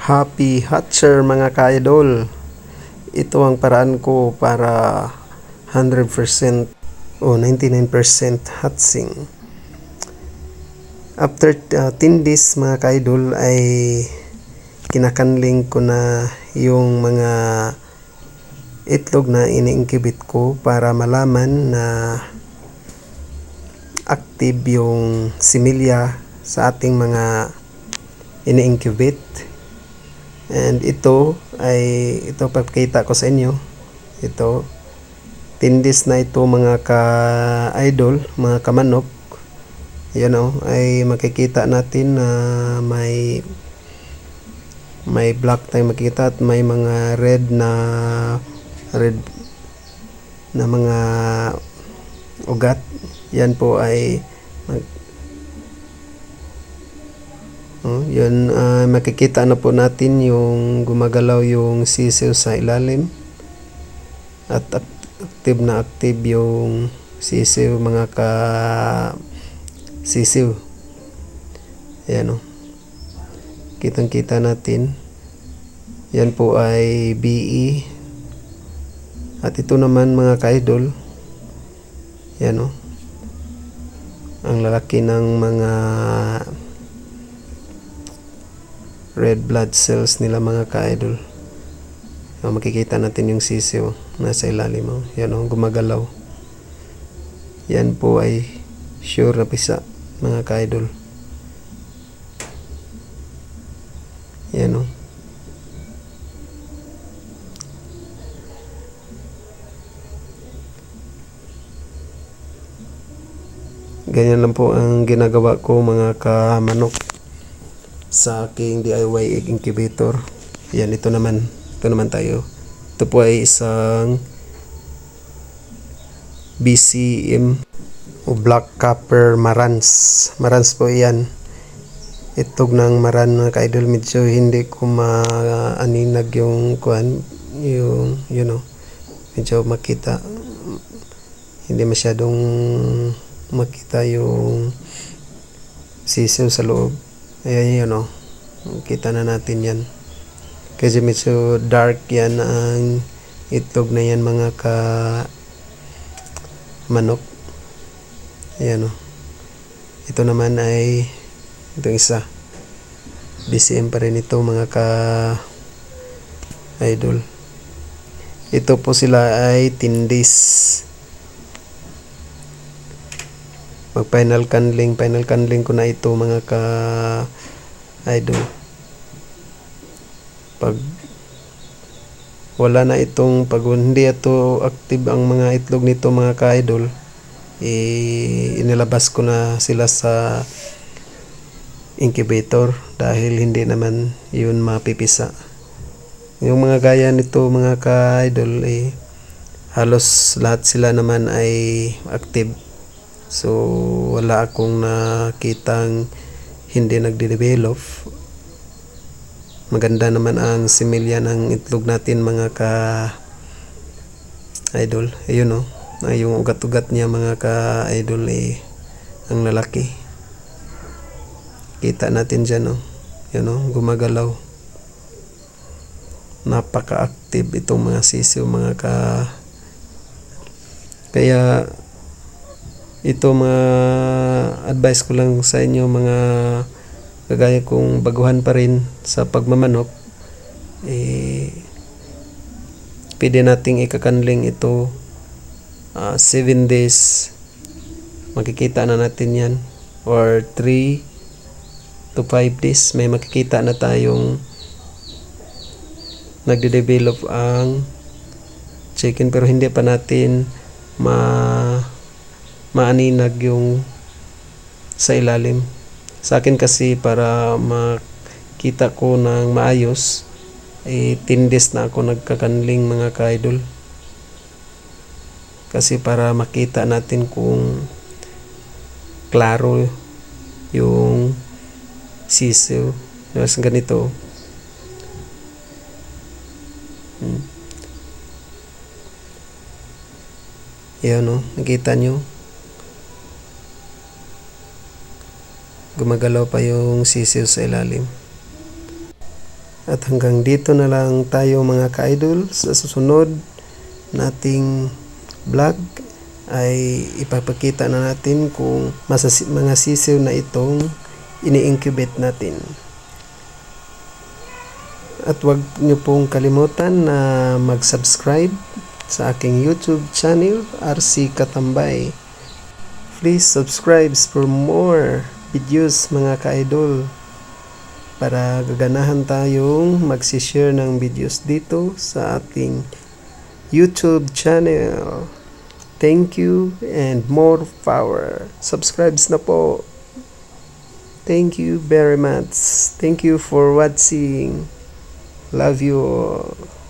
Happy Hatcher mga ka-idol. Ito ang paraan ko para 100% o 99% hatching. After 10 days mga ka-idol ay kinakanling ko na yung mga itlog na ini-incubate ko para malaman na active yung similya sa ating mga ini-incubate. And ito papakita ko sa inyo. Ito 10 days na ito mga ka-idol, mga kamanok. Yan ay makikita natin na may black tayong makikita at may mga red na mga ugat. Yan po ay yun, makikita na po natin yung gumagalaw yung sisiw sa ilalim at active na active yung sisiw mga sisiw. Ayan kitang kita natin. Yan po ay BE at ito naman mga ka-idol, yan ang lalaki ng mga red blood cells nila mga ka-idol. Makikita natin yung sisiw nasa ilalim. Yan gumagalaw. Yan po ay sure na pisa mga ka-idol. Yan ganyan lang po ang ginagawa ko mga kamanok sa aking DIY egg incubator. Yan, ito naman tayo. Ito po ay isang BCM o black copper marans po yan. Itog ng maran mga ka-idol, medyo hindi ko maaninag yung kuan, yung medyo makita, hindi masyadong makita yung sisiw sa loob. Ayan kita na natin yan kasi medyo dark yan ang itlog na yan mga manok. Ayan ito naman ay itong isa BCM pa rin ito mga idol. Ito po sila ay 10 days mag final candling ko na ito mga idol. Pag wala na itong, pag hindi ito active ang mga itlog nito mga ka-idol, inilabas ko na sila sa incubator dahil hindi naman yun mapipisa. Yung mga gaya nito mga ka-idol halos lahat sila naman ay active. So wala akong nakitang hindi nagde-develop. Maganda naman ang similya ng itlog natin mga ka-idol. Ayun yung ugat-ugat niya mga ka-idol ang lalaki. Kita natin dyan yan gumagalaw. Napaka-active itong mga sisiw mga kaya ito mga advice ko lang sa inyo mga kagaya kong baguhan pa rin sa pagmamanok, pwede nating ikakanling ito 7 days, makikita na natin yan, or 3 to 5 days may makikita na tayong nagde-develop ang chicken, pero hindi pa natin maaninag yung sa ilalim. Sa akin kasi para makita ko ng maayos 10 days na ako nagkakanling mga ka-idol, kasi para makita natin kung klaro yung sisiw. Mas ganito yan nakita nyo gumagalaw pa yung sisiw sa ilalim. At hanggang dito na lang tayo mga ka-idol. Sa susunod nating vlog ay ipapakita na natin kung mga sisiw na itong ini-incubate natin. At huwag niyo pong kalimutan na mag-subscribe sa aking YouTube channel, RC Katambay. Please subscribe for more videos mga ka-idol, para gaganahan tayong magsishare ng videos dito sa ating YouTube channel. Thank you and more power. Subscribes na po. Thank you very much. Thank you for watching. Love you all.